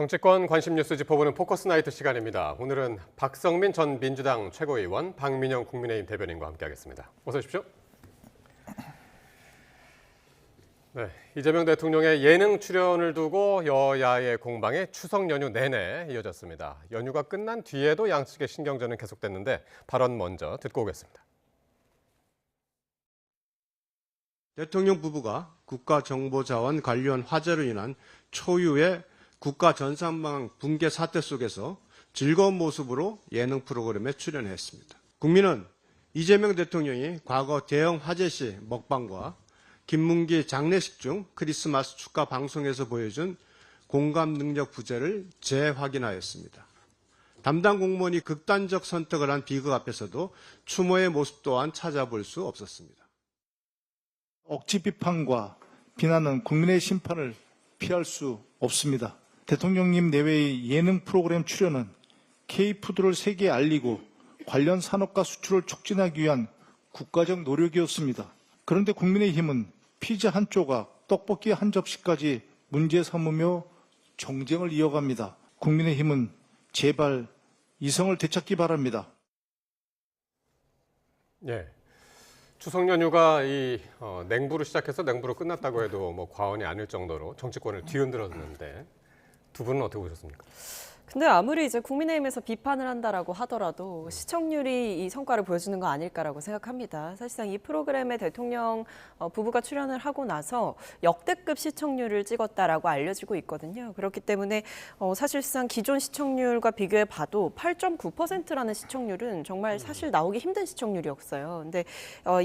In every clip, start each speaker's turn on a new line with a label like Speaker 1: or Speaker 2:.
Speaker 1: 정치권 관심 뉴스 짚어보는 포커스 나이트 시간입니다. 오늘은 박성민 전 민주당 최고위원, 박민영 국민의힘 대변인과 함께하겠습니다. 어서 오십시오. 네, 이재명 대통령의 예능 출연을 두고 여야의 공방이 추석 연휴 내내 이어졌습니다. 연휴가 끝난 뒤에도 양측의 신경전은 계속됐는데 발언 먼저 듣고 오겠습니다.
Speaker 2: 대통령 부부가 국가정보자원 관련 화재로 인한 초유의 국가 전산망 붕괴 사태 속에서 즐거운 모습으로 예능 프로그램에 출연했습니다. 국민은 이재명 대통령이 과거 대형 화재 시 먹방과 김문기 장례식 중 크리스마스 축하 방송에서 보여준 공감 능력 부재를 재확인하였습니다. 담당 공무원이 극단적 선택을 한 비극 앞에서도 추모의 모습 또한 찾아볼 수 없었습니다.
Speaker 3: 억지 비판과 비난은 국민의 심판을 피할 수 없습니다. 대통령님 내외의 예능 프로그램 출연은 K푸드를 세계에 알리고 관련 산업과 수출을 촉진하기 위한 국가적 노력이었습니다. 그런데 국민의힘은 피자 한 조각, 떡볶이 한 접시까지 문제 삼으며 정쟁을 이어갑니다. 국민의힘은 제발 이성을 되찾기 바랍니다.
Speaker 1: 네. 추석 연휴가 냉부로 시작해서 냉부로 끝났다고 해도 뭐 과언이 아닐 정도로 정치권을 뒤흔들었는데 두 분은 어떻게 보셨습니까?
Speaker 4: 근데 아무리 이제 국민의힘에서 비판을 한다라고 하더라도 시청률이 이 성과를 보여주는 거 아닐까라고 생각합니다. 사실상 이 프로그램에 대통령 부부가 출연을 하고 나서 역대급 시청률을 찍었다라고 알려지고 있거든요. 그렇기 때문에 사실상 기존 시청률과 비교해 봐도 8.9%라는 시청률은 정말 사실 나오기 힘든 시청률이었어요. 근데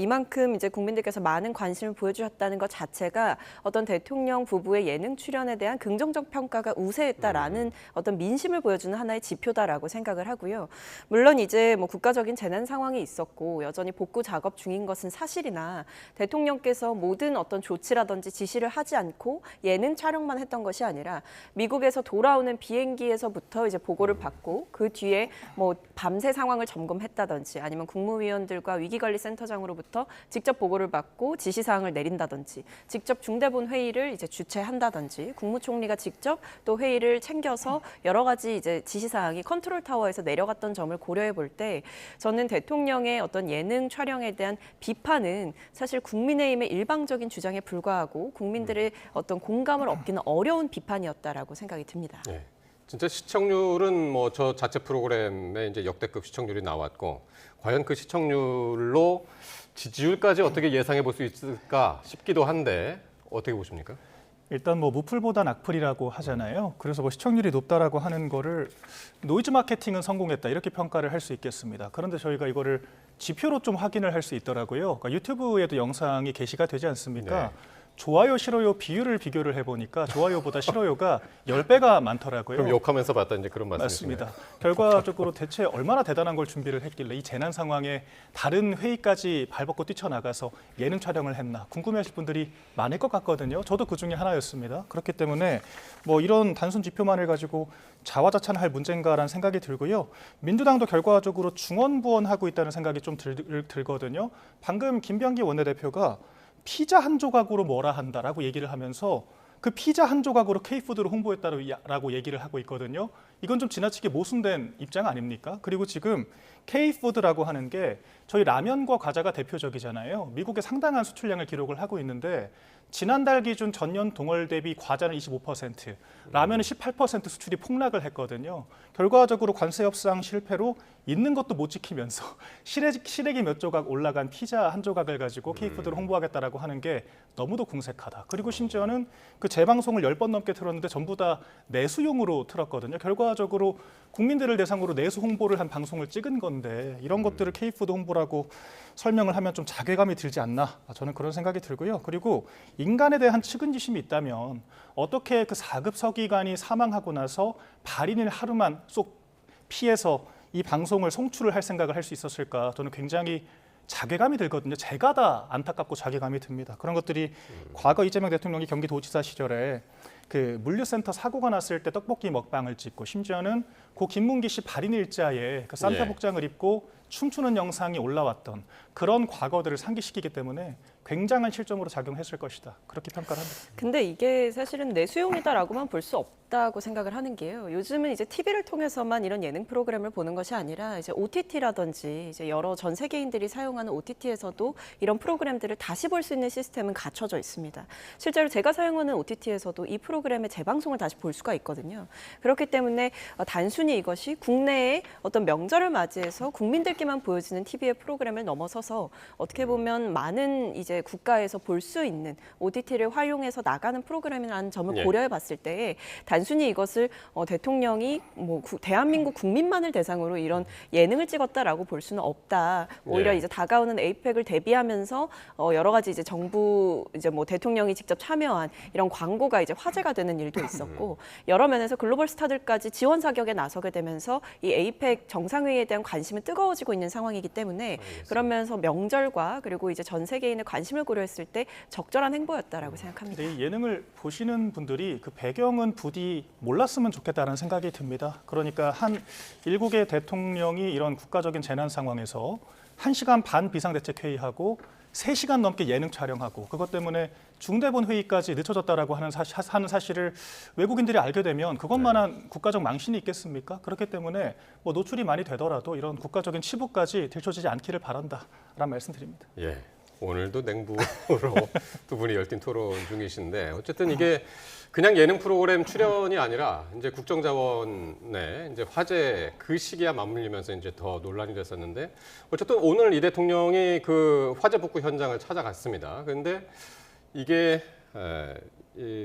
Speaker 4: 이만큼 이제 국민들께서 많은 관심을 보여주셨다는 것 자체가 어떤 대통령 부부의 예능 출연에 대한 긍정적 평가가 우세했다라는 어떤 민심을 보여주는 하나의 지표다라고 생각을 하고요. 물론 이제 뭐 국가적인 재난 상황이 있었고 여전히 복구 작업 중인 것은 사실이나 대통령께서 모든 어떤 조치라든지 지시를 하지 않고 예능 촬영만 했던 것이 아니라 미국에서 돌아오는 비행기에서부터 이제 보고를 받고 그 뒤에 뭐 밤새 상황을 점검했다든지 아니면 국무위원들과 위기관리센터장으로부터 직접 보고를 받고 지시사항을 내린다든지 직접 중대본 회의를 이제 주최한다든지 국무총리가 직접 또 회의를 챙겨서 여러 가지 이제 지시사항이 컨트롤 타워에서 내려갔던 점을 고려해 볼 때 저는 대통령의 어떤 예능 촬영에 대한 비판은 사실 국민의힘의 일방적인 주장에 불과하고 국민들의 어떤 공감을 얻기는 어려운 비판이었다라고 생각이 듭니다.
Speaker 1: 네. 진짜 시청률은 뭐 저 자체 프로그램에 이제 역대급 시청률이 나왔고 과연 그 시청률로 지지율까지 어떻게 예상해 볼 수 있을까 싶기도 한데 어떻게 보십니까?
Speaker 5: 일단 뭐 무풀보단 악플이라고 하잖아요. 그래서 뭐 시청률이 높다라고 하는 거를 노이즈 마케팅은 성공했다 이렇게 평가를 할 수 있겠습니다. 그런데 저희가 이거를 지표로 좀 확인을 할 수 있더라고요. 그러니까 유튜브에도 영상이 게시가 되지 않습니까?
Speaker 1: 네.
Speaker 5: 좋아요, 싫어요 비율을 비교를 해보니까 좋아요보다 싫어요가 10배가 많더라고요.
Speaker 1: 그럼 욕하면서 봤다 이제 그런 말씀이시네요.
Speaker 5: 맞습니다. 결과적으로 대체 얼마나 대단한 걸 준비를 했길래 이 재난 상황에 다른 회의까지 발벗고 뛰쳐나가서 예능 촬영을 했나 궁금해하실 분들이 많을 것 같거든요. 저도 그 중에 하나였습니다. 그렇기 때문에 뭐 이런 단순 지표만을 가지고 자화자찬할 문제인가라는 생각이 들고요. 민주당도 결과적으로 중언부언하고 있다는 생각이 좀 들거든요. 방금 김병기 원내대표가 피자 한 조각으로 뭐라 한다라고 얘기를 하면서 그 피자 한 조각으로 K푸드를 홍보했다라고 얘기를 하고 있거든요. 이건 좀 지나치게 모순된 입장 아닙니까? 그리고 지금 K푸드라고 하는 게 저희 라면과 과자가 대표적이잖아요. 미국에 상당한 수출량을 기록을 하고 있는데 지난달 기준 전년 동월 대비 과자는 25%, 라면은 18% 수출이 폭락을 했거든요. 결과적으로 관세 협상 실패로 있는 것도 못 지키면서 시래기 몇 조각 올라간 피자 한 조각을 가지고 K푸드를 홍보하겠다라고 하는 게 너무도 궁색하다. 그리고 심지어는 그 재방송을 10번 넘게 틀었는데 전부 다 내수용으로 틀었거든요. 결과적으로 국민들을 대상으로 내수 홍보를 한 방송을 찍은 건데 이런 것들을 K푸드 홍보라고 설명을 하면 좀 자괴감이 들지 않나 저는 그런 생각이 들고요. 그리고 인간에 대한 측은지심이 있다면 어떻게 그 4급 서기관이 사망하고 나서 발인을 하루만 쏙 피해서 이 방송을 송출을 할 생각을 할 수 있었을까 저는 굉장히 자괴감이 들거든요. 제가 다 안타깝고 자괴감이 듭니다. 그런 것들이 과거 이재명 대통령이 경기도지사 시절에 그 물류센터 사고가 났을 때 떡볶이 먹방을 찍고 심지어는 고 김문기 씨 발인 일자에 그 산타 복장을 입고 춤추는 영상이 올라왔던 그런 과거들을 상기시키기 때문에 굉장한 실정으로 작용했을 것이다. 그렇게 평가를 합니다.
Speaker 4: 근데 이게 사실은 내수용이다라고만 볼 수 있다고 생각을 하는 게요. 요즘은 이제 TV를 통해서만 이런 예능 프로그램을 보는 것이 아니라 이제 OTT라든지 이제 여러 전 세계인들이 사용하는 OTT에서도 이런 프로그램들을 다시 볼 수 있는 시스템은 갖춰져 있습니다. 실제로 제가 사용하는 OTT에서도 이 프로그램의 재방송을 다시 볼 수가 있거든요. 그렇기 때문에 단순히 이것이 국내의 어떤 명절을 맞이해서 국민들께만 보여지는 TV의 프로그램을 넘어서서 어떻게 보면 많은 이제 국가에서 볼 수 있는 OTT를 활용해서 나가는 프로그램이라는 점을
Speaker 1: 예.
Speaker 4: 고려해 봤을 때 단순히 이것을 대통령이 대한민국 국민만을 대상으로 이런 예능을 찍었다라고 볼 수는 없다. 오히려
Speaker 1: 예.
Speaker 4: 이제 다가오는 에이펙을 대비하면서 여러 가지 이제 정부 이제 뭐 대통령이 직접 참여한 이런 광고가 이제 화제가 되는 일도 있었고 여러 면에서 글로벌 스타들까지 지원 사격에 나서게 되면서 이 에이펙 정상회의에 대한 관심은 뜨거워지고 있는 상황이기 때문에 그러면서 명절과 그리고 이제 전 세계인의 관심을 고려했을 때 적절한 행보였다라고 생각합니다.
Speaker 5: 근데 이 예능을 보시는 분들이 그 배경은 부디 몰랐으면 좋겠다는 생각이 듭니다. 그러니까 한 일국의 대통령이 이런 국가적인 재난 상황에서 1시간 반 비상대책회의하고 3시간 넘게 예능 촬영하고 그것 때문에 중대본 회의까지 늦춰졌다라고 하는 사실을 외국인들이 알게 되면 그것만한 국가적 망신이 있겠습니까? 그렇기 때문에 뭐 노출이 많이 되더라도 이런 국가적인 치부까지 들춰지지 않기를 바란다라는 말씀드립니다.
Speaker 1: 예. 오늘도 냉부로 두 분이 열띤 토론 중이신데 어쨌든 이게 그냥 예능 프로그램 출연이 아니라 이제 국정자원의 이제 화제 그 시기와 맞물리면서 이제 더 논란이 됐었는데 어쨌든 오늘 이 대통령이 그 화재 복구 현장을 찾아갔습니다. 그런데 이게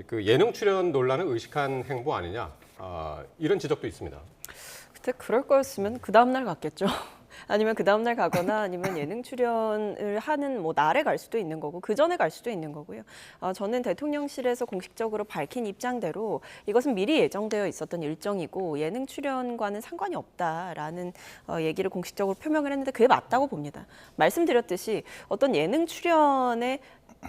Speaker 1: 그 예능 출연 논란을 의식한 행보 아니냐 이런 지적도 있습니다.
Speaker 4: 그때 그럴 거였으면 그 다음 날 갔겠죠. 아니면 그 다음 날 가거나 아니면 예능 출연을 하는 뭐 날에 갈 수도 있는 거고 그 전에 갈 수도 있는 거고요. 저는 대통령실에서 공식적으로 밝힌 입장대로 이것은 미리 예정되어 있었던 일정이고 예능 출연과는 상관이 없다라는 얘기를 공식적으로 표명을 했는데 그게 맞다고 봅니다. 말씀드렸듯이 어떤 예능 출연에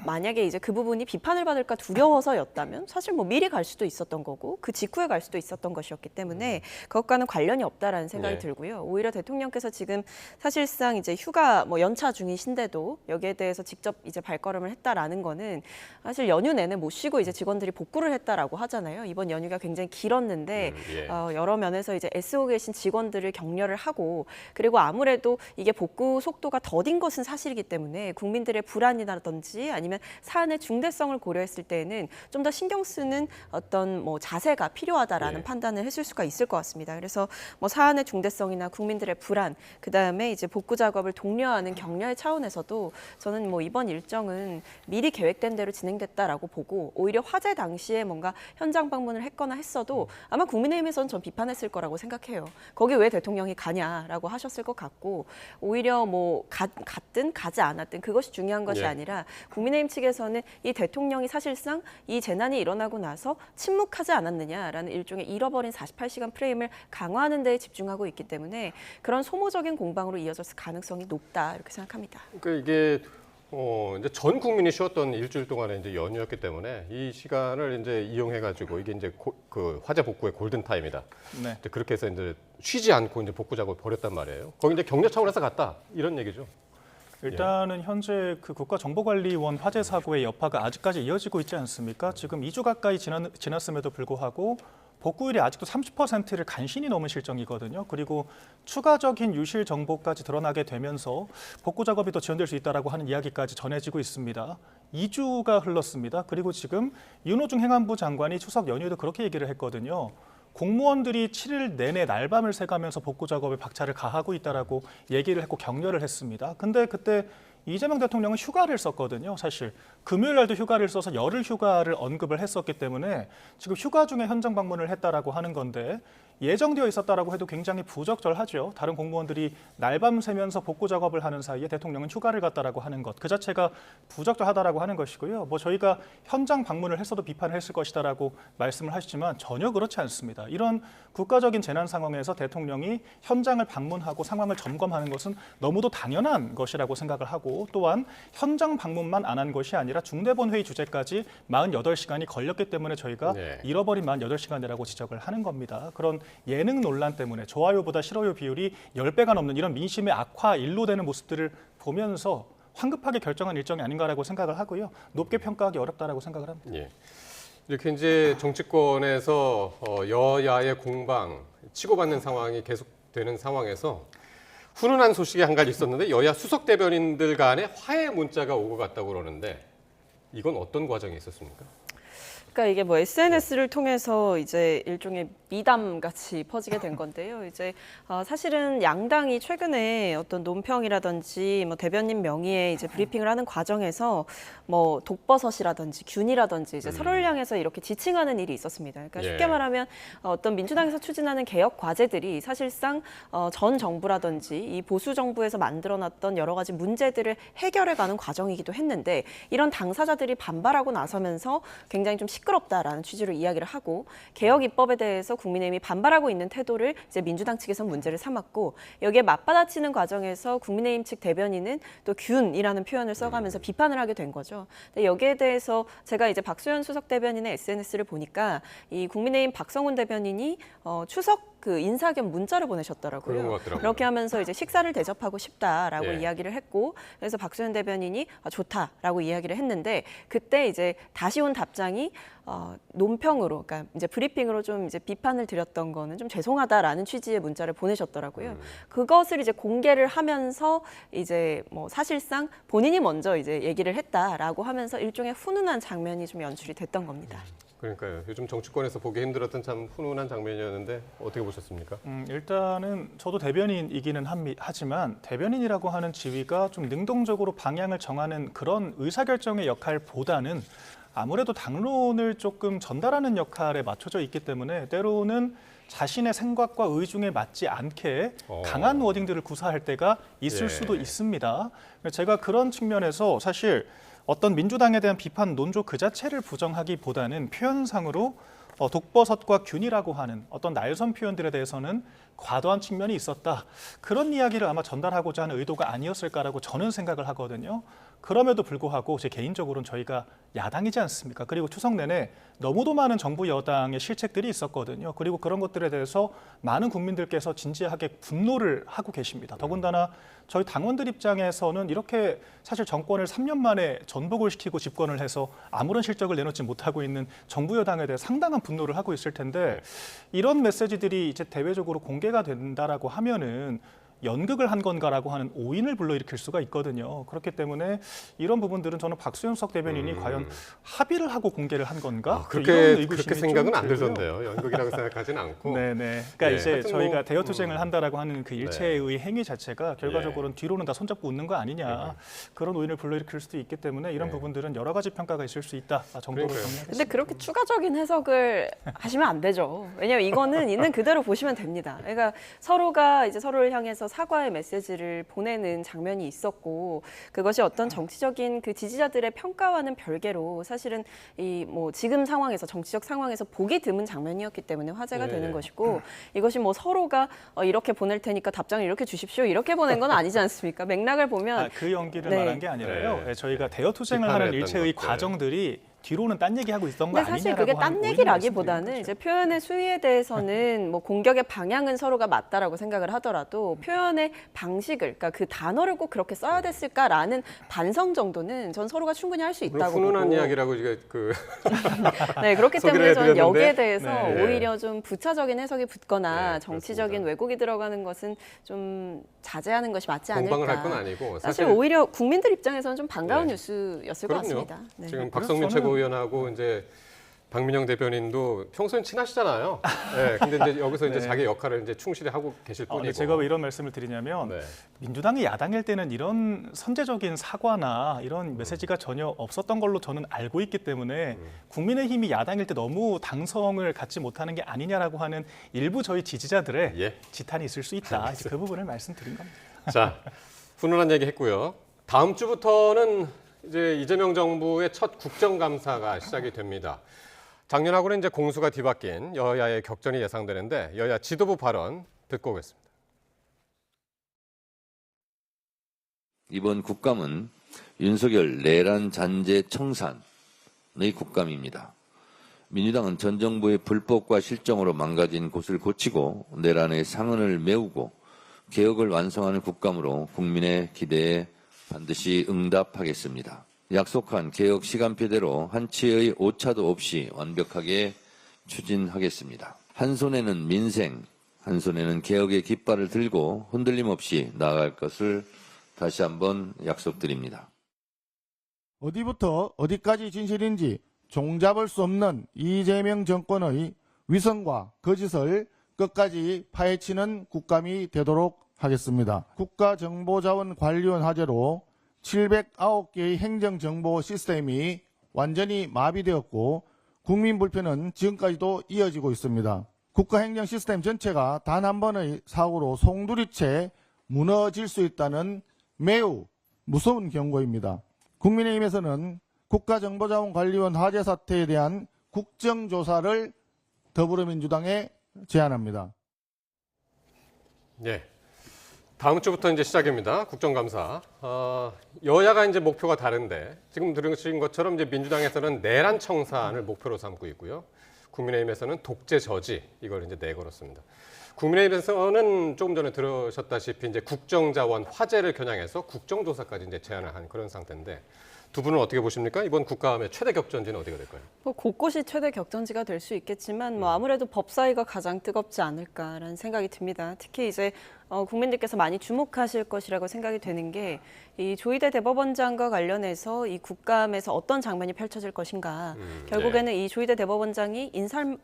Speaker 4: 만약에 이제 그 부분이 비판을 받을까 두려워서였다면 사실 뭐 미리 갈 수도 있었던 거고 그 직후에 갈 수도 있었던 것이었기 때문에 그것과는 관련이 없다라는 생각이
Speaker 1: 네.
Speaker 4: 들고요. 오히려 대통령께서 지금 사실상 이제 휴가 뭐 연차 중이신데도 여기에 대해서 직접 이제 발걸음을 했다라는 거는 사실 연휴 내내 못 쉬고 이제 직원들이 복구를 했다라고 하잖아요. 이번 연휴가 굉장히 길었는데
Speaker 1: 예.
Speaker 4: 여러 면에서 이제 애쓰고 계신 직원들을 격려를 하고 그리고 아무래도 이게 복구 속도가 더딘 것은 사실이기 때문에 국민들의 불안이라든지 아니면 사안의 중대성을 고려했을 때에는 좀 더 신경 쓰는 어떤 뭐 자세가 필요하다라는
Speaker 1: 예.
Speaker 4: 판단을 했을 수가 있을 것 같습니다. 그래서 뭐 사안의 중대성이나 국민들의 불안, 그 다음에 이제 복구 작업을 독려하는 격려의 차원에서도 저는 뭐 이번 일정은 미리 계획된 대로 진행됐다라고 보고 오히려 화재 당시에 뭔가 현장 방문을 했거나 했어도 아마 국민의힘에서는 전 비판했을 거라고 생각해요. 거기 왜 대통령이 가냐라고 하셨을 것 같고 오히려 뭐 갔든 가지 않았든 그것이 중요한 것이
Speaker 1: 예.
Speaker 4: 아니라 국민의힘 측에서는 이 대통령이 사실상 이 재난이 일어나고 나서 침묵하지 않았느냐라는 일종의 잃어버린 48시간 프레임을 강화하는 데 집중하고 있기 때문에 그런 소모적인 공방으로 이어졌을 가능성이 높다 이렇게 생각합니다.
Speaker 1: 그러니까 이게 이제 전 국민이 쉬었던 일주일 동안의 이제 연휴였기 때문에 이 시간을 이제 이용해가지고 이게 이제 그 화재 복구의 골든 타임이다.
Speaker 5: 네.
Speaker 1: 이제 그렇게 해서 이제 쉬지 않고 이제 복구 작업을 벌였단 말이에요. 거기 이제 격려 차원에서 갔다 이런 얘기죠.
Speaker 5: 일단은 현재 그 국가정보관리원 화재 사고의 여파가 아직까지 이어지고 있지 않습니까? 지금 2주 가까이 지났음에도 불구하고 복구율이 아직도 30%를 간신히 넘은 실정이거든요. 그리고 추가적인 유실 정보까지 드러나게 되면서 복구 작업이 더 지연될 수 있다라고 하는 이야기까지 전해지고 있습니다. 2주가 흘렀습니다. 그리고 지금 윤호중 행안부 장관이 추석 연휴에도 그렇게 얘기를 했거든요. 공무원들이 7일 내내 날밤을 새가면서 복구 작업에 박차를 가하고 있다라고 얘기를 했고 격려를 했습니다. 근데 그때 이재명 대통령은 휴가를 썼거든요. 사실 금요일 날도 휴가를 써서 열흘 휴가를 언급을 했었기 때문에 지금 휴가 중에 현장 방문을 했다라고 하는 건데 예정되어 있었다라고 해도 굉장히 부적절하죠. 다른 공무원들이 날밤 새면서 복구 작업을 하는 사이에 대통령은 휴가를 갔다라고 하는 것, 그 자체가 부적절하다라고 하는 것이고요. 뭐 저희가 현장 방문을 했어도 비판을 했을 것이다라고 말씀을 하시지만 전혀 그렇지 않습니다. 이런 국가적인 재난 상황에서 대통령이 현장을 방문하고 상황을 점검하는 것은 너무도 당연한 것이라고 생각을 하고 또한 현장 방문만 안 한 것이 아니라 중대본 회의 주재까지 48시간이 걸렸기 때문에 저희가
Speaker 1: 네.
Speaker 5: 잃어버린 48시간이라고 지적을 하는 겁니다. 그런 예능 논란 때문에 좋아요보다 싫어요 비율이 10배가 넘는 이런 민심의 악화 일로 되는 모습들을 보면서 황급하게 결정한 일정이 아닌가라고 생각을 하고요. 높게 평가하기 어렵다라고 생각을 합니다.
Speaker 1: 예. 이렇게 이제 정치권에서 여야의 공방 치고받는 상황이 계속되는 상황에서 훈훈한 소식이 한 가지 있었는데 여야 수석 대변인들 간에 화해 문자가 오고 갔다고 그러는데 이건 어떤 과정이 있었습니까?
Speaker 4: 그러니까 이게 뭐 SNS를 통해서 이제 일종의 미담 같이 퍼지게 된 건데요. 이제 사실은 양당이 최근에 어떤 논평이라든지 뭐 대변인 명의의 이제 브리핑을 하는 과정에서 뭐 독버섯이라든지 균이라든지 이제 서로를 향해서 이렇게 지칭하는 일이 있었습니다. 그러니까 쉽게
Speaker 1: 예.
Speaker 4: 말하면 어떤 민주당에서 추진하는 개혁 과제들이 사실상 전 정부라든지 이 보수 정부에서 만들어놨던 여러 가지 문제들을 해결해가는 과정이기도 했는데 이런 당사자들이 반발하고 나서면서 굉장히 좀 시끄럽다라는 취지로 이야기를 하고 개혁 입법에 대해서 국민의힘이 반발하고 있는 태도를 이제 민주당 측에서 문제를 삼았고 여기에 맞받아치는 과정에서 국민의힘 측 대변인은 또 균이라는 표현을 써가면서 비판을 하게 된 거죠. 근데 여기에 대해서 제가 이제 박수현 수석 대변인의 SNS를 보니까 이 국민의힘 박성훈 대변인이 추석 그 인사 겸 문자를 보내셨더라고요.
Speaker 1: 그런 것 같더라고요.
Speaker 4: 그렇게 하면서 이제 식사를 대접하고 싶다라고
Speaker 1: 예.
Speaker 4: 이야기를 했고 그래서 박수현 대변인이 좋다라고 이야기를 했는데 그때 이제 다시 온 답장이 논평으로, 그러니까 이제 브리핑으로 좀 이제 비판을 드렸던 거는 좀 죄송하다라는 취지의 문자를 보내셨더라고요. 그것을 이제 공개를 하면서 이제 뭐 사실상 본인이 먼저 이제 얘기를 했다라고 하면서 일종의 훈훈한 장면이 좀 연출이 됐던 겁니다.
Speaker 1: 그러니까요. 요즘 정치권에서 보기 힘들었던 참 훈훈한 장면이었는데 어떻게 보셨습니까?
Speaker 5: 일단은 저도 대변인이기는 하지만 대변인이라고 하는 지위가 좀 능동적으로 방향을 정하는 그런 의사결정의 역할보다는 아무래도 당론을 조금 전달하는 역할에 맞춰져 있기 때문에 때로는 자신의 생각과 의중에 맞지 않게 강한 워딩들을 구사할 때가 있을
Speaker 1: 예.
Speaker 5: 수도 있습니다. 제가 그런 측면에서 사실 어떤 민주당에 대한 비판 논조 그 자체를 부정하기보다는 표현상으로 독버섯과 균이라고 하는 어떤 날선 표현들에 대해서는 과도한 측면이 있었다. 그런 이야기를 아마 전달하고자 하는 의도가 아니었을까라고 저는 생각을 하거든요. 그럼에도 불구하고 제 개인적으로는 저희가 야당이지 않습니까? 그리고 추석 내내 너무도 많은 정부 여당의 실책들이 있었거든요. 그리고 그런 것들에 대해서 많은 국민들께서 진지하게 분노를 하고 계십니다. 더군다나 저희 당원들 입장에서는 이렇게 사실 정권을 3년 만에 전복을 시키고 집권을 해서 아무런 실적을 내놓지 못하고 있는 정부 여당에 대해 상당한 분노를 하고 있을 텐데 이런 메시지들이 이제 대외적으로 공개가 된다라고 하면은 연극을 한 건가라고 하는 오인을 불러일으킬 수가 있거든요. 그렇기 때문에 이런 부분들은 저는 박수현 수석 대변인이 과연 합의를 하고 공개를 한 건가? 이런 의구심이
Speaker 1: 그렇게 생각은
Speaker 5: 좀
Speaker 1: 안
Speaker 5: 들고요.
Speaker 1: 들던데요. 연극이라고 생각하지는 않고.
Speaker 5: 네네. 그러니까
Speaker 1: 예,
Speaker 5: 이제
Speaker 1: 하여튼
Speaker 5: 저희가
Speaker 1: 뭐,
Speaker 5: 대여투쟁을 한다라고 하는 그 일체의 행위 자체가 결과적으로는
Speaker 1: 예.
Speaker 5: 뒤로는 다 손잡고 웃는 거 아니냐 그런 오인을 불러일으킬 수도 있기 때문에 이런
Speaker 1: 예.
Speaker 5: 부분들은 여러 가지 평가가 있을 수 있다 정도로
Speaker 1: 그러니까요.
Speaker 5: 정리하겠습니다.
Speaker 4: 근데 그렇게 추가적인 해석을 하시면 안 되죠. 왜냐하면 이거는 있는 그대로 보시면 됩니다. 그러니까 서로가 이제 서로를 향해서 사과의 메시지를 보내는 장면이 있었고 그것이 어떤 정치적인 그 지지자들의 평가와는 별개로 사실은 이 뭐 지금 상황에서 정치적 상황에서 보기 드문 장면이었기 때문에 화제가
Speaker 1: 네.
Speaker 4: 되는 것이고 이것이 뭐 서로가 이렇게 보낼 테니까 답장을 이렇게 주십시오 이렇게 보낸 건 아니지 않습니까? 맥락을 보면
Speaker 5: 그 연기를
Speaker 4: 네.
Speaker 5: 말한 게 아니라요.
Speaker 1: 네.
Speaker 5: 저희가 대여투쟁을
Speaker 1: 비판을
Speaker 5: 하는
Speaker 1: 했던
Speaker 5: 일체의
Speaker 1: 것들.
Speaker 5: 과정들이 뒤로는 딴 얘기하고 있던 거
Speaker 4: 근데 사실
Speaker 5: 아니냐라고
Speaker 4: 그게 딴
Speaker 5: 하는 오인을
Speaker 4: 얘기라기보다는
Speaker 5: 말씀드리는
Speaker 4: 이제
Speaker 5: 거죠.
Speaker 4: 표현의 수위에 대해서는 뭐 공격의 방향은 서로가 맞다라고 생각을 하더라도 표현의 방식을, 그러니까 그 단어를 꼭 그렇게 써야 됐을까라는 반성 정도는 전 서로가 충분히 할 수
Speaker 1: 물론
Speaker 4: 있다고
Speaker 1: 훈훈한
Speaker 4: 보고.
Speaker 1: 이야기라고 이게
Speaker 4: 네, 그렇기
Speaker 1: 소개를
Speaker 4: 때문에 저는
Speaker 1: 해드렸는데,
Speaker 4: 여기에 대해서
Speaker 1: 네.
Speaker 4: 오히려 좀 부차적인 해석이 붙거나
Speaker 1: 네,
Speaker 4: 정치적인
Speaker 1: 그렇습니다.
Speaker 4: 왜곡이 들어가는 것은 좀 자제하는 것이 맞지 않을까.
Speaker 1: 공방을 할 건 아니고
Speaker 4: 사실 오히려 국민들 입장에서는 좀 반가운
Speaker 1: 네.
Speaker 4: 뉴스였을 것
Speaker 1: 그럼요.
Speaker 4: 같습니다. 네.
Speaker 1: 지금 박성민
Speaker 5: 저는-
Speaker 1: 최고위원하고 이제 박민영 대변인도 평소엔 친하시잖아요. 네, 근데 이제 여기서 이제
Speaker 5: 네.
Speaker 1: 자기 역할을 이제 충실히 하고 계실
Speaker 5: 근데
Speaker 1: 뿐이고.
Speaker 5: 제가 왜 이런 말씀을 드리냐면
Speaker 1: 네.
Speaker 5: 민주당이 야당일 때는 이런 선제적인 사과나 이런 메시지가 전혀 없었던 걸로 저는 알고 있기 때문에 국민의힘이 야당일 때 너무 당성을 갖지 못하는 게 아니냐라고 하는 일부 저희 지지자들의
Speaker 1: 예.
Speaker 5: 지탄이 있을 수 있다. 이제 그 부분을 말씀드린 겁니다.
Speaker 1: 자, 훈훈한 얘기 했고요. 다음 주부터는 이제 이재명 정부의 첫 국정감사가 시작이 됩니다. 작년하고는 이제 공수가 뒤바뀐 여야의 격전이 예상되는데 여야 지도부 발언 듣고 오겠습니다.
Speaker 6: 이번 국감은 윤석열 내란 잔재 청산의 국감입니다. 민주당은 전 정부의 불법과 실정으로 망가진 곳을 고치고 내란의 상흔을 메우고 개혁을 완성하는 국감으로 국민의 기대에 반드시 응답하겠습니다. 약속한 개혁 시간표대로 한치의 오차도 없이 완벽하게 추진하겠습니다. 한 손에는 민생, 한 손에는 개혁의 깃발을 들고 흔들림 없이 나아갈 것을 다시 한번 약속드립니다.
Speaker 7: 어디부터 어디까지 진실인지 종잡을 수 없는 이재명 정권의 위선과 거짓을 끝까지 파헤치는 국감이 되도록 하겠습니다. 국가정보자원관리원 화재로 709개의 행정정보 시스템이 완전히 마비되었고 국민 불편은 지금까지도 이어지고 있습니다. 국가행정 시스템 전체가 단 한 번의 사고로 송두리째 무너질 수 있다는 매우 무서운 경고입니다. 국민의힘에서는 국가정보자원관리원 화재 사태에 대한 국정조사를 더불어민주당에 제안합니다.
Speaker 1: 네. 다음 주부터 이제 시작입니다. 국정감사. 여야가 이제 목표가 다른데 지금 들으신 것처럼 이제 민주당에서는 내란 청산을 목표로 삼고 있고요. 국민의힘에서는 독재 저지 이걸 이제 내걸었습니다. 국민의힘에서는 조금 전에 들으셨다시피 이제 국정자원 화재를 겨냥해서 국정조사까지 이제 제안을 한 그런 상태인데 두 분은 어떻게 보십니까? 이번 국감의 최대 격전지는 어디가 될까요?
Speaker 4: 뭐 곳곳이 최대 격전지가 될 수 있겠지만 뭐 아무래도 법사위가 가장 뜨겁지 않을까라는 생각이 듭니다. 특히 이제 국민들께서 많이 주목하실 것이라고 생각이 되는 게 이 조희대 대법원장과 관련해서 이 국감에서 어떤 장면이 펼쳐질 것인가. 결국에는 이 조희대 대법원장이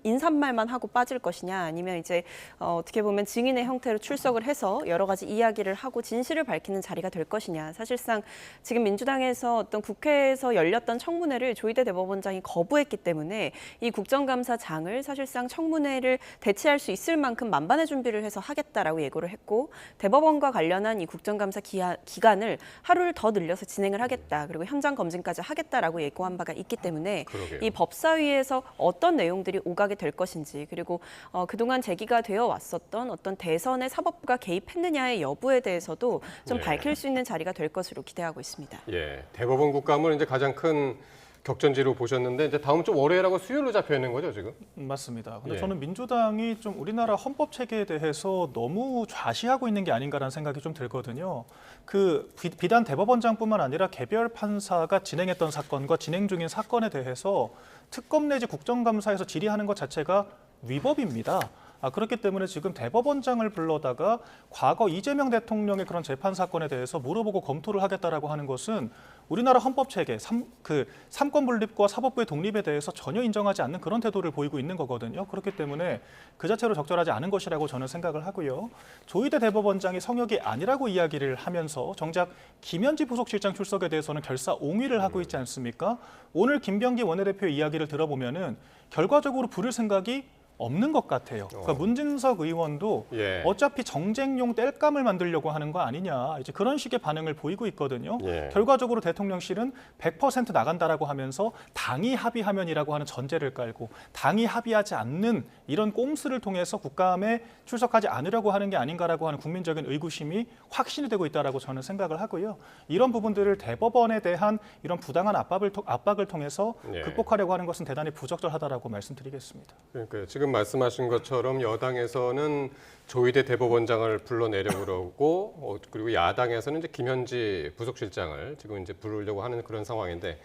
Speaker 4: 인사말만 하고 빠질 것이냐, 아니면 이제 어떻게 보면 증인의 형태로 출석을 해서 여러 가지 이야기를 하고 진실을 밝히는 자리가 될 것이냐. 사실상 지금 민주당에서 어떤 국회에서 열렸던 청문회를 조희대 대법원장이 거부했기 때문에 이 국정감사장을 사실상 청문회를 대체할 수 있을 만큼 만반의 준비를 해서 하겠다라고 예고를 했고, 대법원과 관련한 이 국정감사 기간을 하루를 더 늘려서 진행을 하겠다, 그리고 현장 검증까지 하겠다라고 예고한 바가 있기 때문에
Speaker 1: 그러게요.
Speaker 4: 이 법사위에서 어떤 내용들이 오가게 될 것인지, 그리고 그동안 제기가 되어 왔었던 어떤 대선에 사법부가 개입했느냐의 여부에 대해서도 좀
Speaker 1: 네.
Speaker 4: 밝힐 수 있는 자리가 될 것으로 기대하고 있습니다.
Speaker 1: 예, 대법원 국감을 이제 가장 큰 격전지로 보셨는데 이제 다음 주 월요일하고 수요일로 잡혀 있는 거죠 지금?
Speaker 5: 맞습니다. 근데
Speaker 1: 예.
Speaker 5: 저는 민주당이 좀 우리나라 헌법 체계에 대해서 너무 좌시하고 있는 게 아닌가라는 생각이 좀 들거든요. 그 비단 대법원장뿐만 아니라 개별 판사가 진행했던 사건과 진행 중인 사건에 대해서 특검 내지 국정감사에서 질의하는 것 자체가 위법입니다. 그렇기 때문에 지금 대법원장을 불러다가 과거 이재명 대통령의 그런 재판 사건에 대해서 물어보고 검토를 하겠다라고 하는 것은 우리나라 헌법 체계, 삼권 분립과 사법부의 독립에 대해서 전혀 인정하지 않는 그런 태도를 보이고 있는 거거든요. 그렇기 때문에 그 자체로 적절하지 않은 것이라고 저는 생각을 하고요. 조희대 대법원장이 성역이 아니라고 이야기를 하면서 정작 김현지 부속실장 출석에 대해서는 결사옹위를 하고 있지 않습니까? 오늘 김병기 원내대표 이야기를 들어보면은 결과적으로 부를 생각이 없는 것 같아요. 그러니까 문진석 의원도
Speaker 1: 예.
Speaker 5: 어차피 정쟁용 땔감을 만들려고 하는 거 아니냐, 이제 그런 식의 반응을 보이고 있거든요.
Speaker 1: 예.
Speaker 5: 결과적으로 대통령실은 100% 나간다라고 하면서 당이 합의하면이라고 하는 전제를 깔고 당이 합의하지 않는 이런 꼼수를 통해서 국감에 출석하지 않으려고 하는 게 아닌가라고 하는 국민적인 의구심이 확신이 되고 있다라고 저는 생각을 하고요. 이런 부분들을 대법원에 대한 이런 부당한 압박을 통해서
Speaker 1: 예.
Speaker 5: 극복하려고 하는 것은 대단히 부적절하다라고 말씀드리겠습니다.
Speaker 1: 그러니까 지금 말씀하신 것처럼 여당에서는 조희대 대법원장을 불러내려고 그러고 그리고 야당에서는 이제 김현지 부속실장을 지금 이제 부르려고 하는 그런 상황인데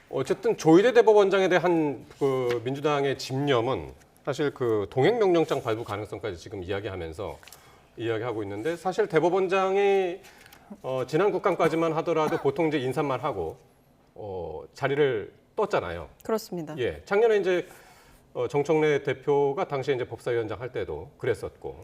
Speaker 1: 어쨌든 조희대 대법원장에 대한 그 민주당의 집념은 사실 그 동행명령장 발부 가능성까지 지금 이야기하고 있는데 사실 대법원장이 지난 국감까지만 하더라도 보통 이제 인사만 하고 자리를 떴잖아요.
Speaker 4: 그렇습니다.
Speaker 1: 예, 작년에 이제 정청래 대표가 당시에 이제 법사위원장 할 때도 그랬었고.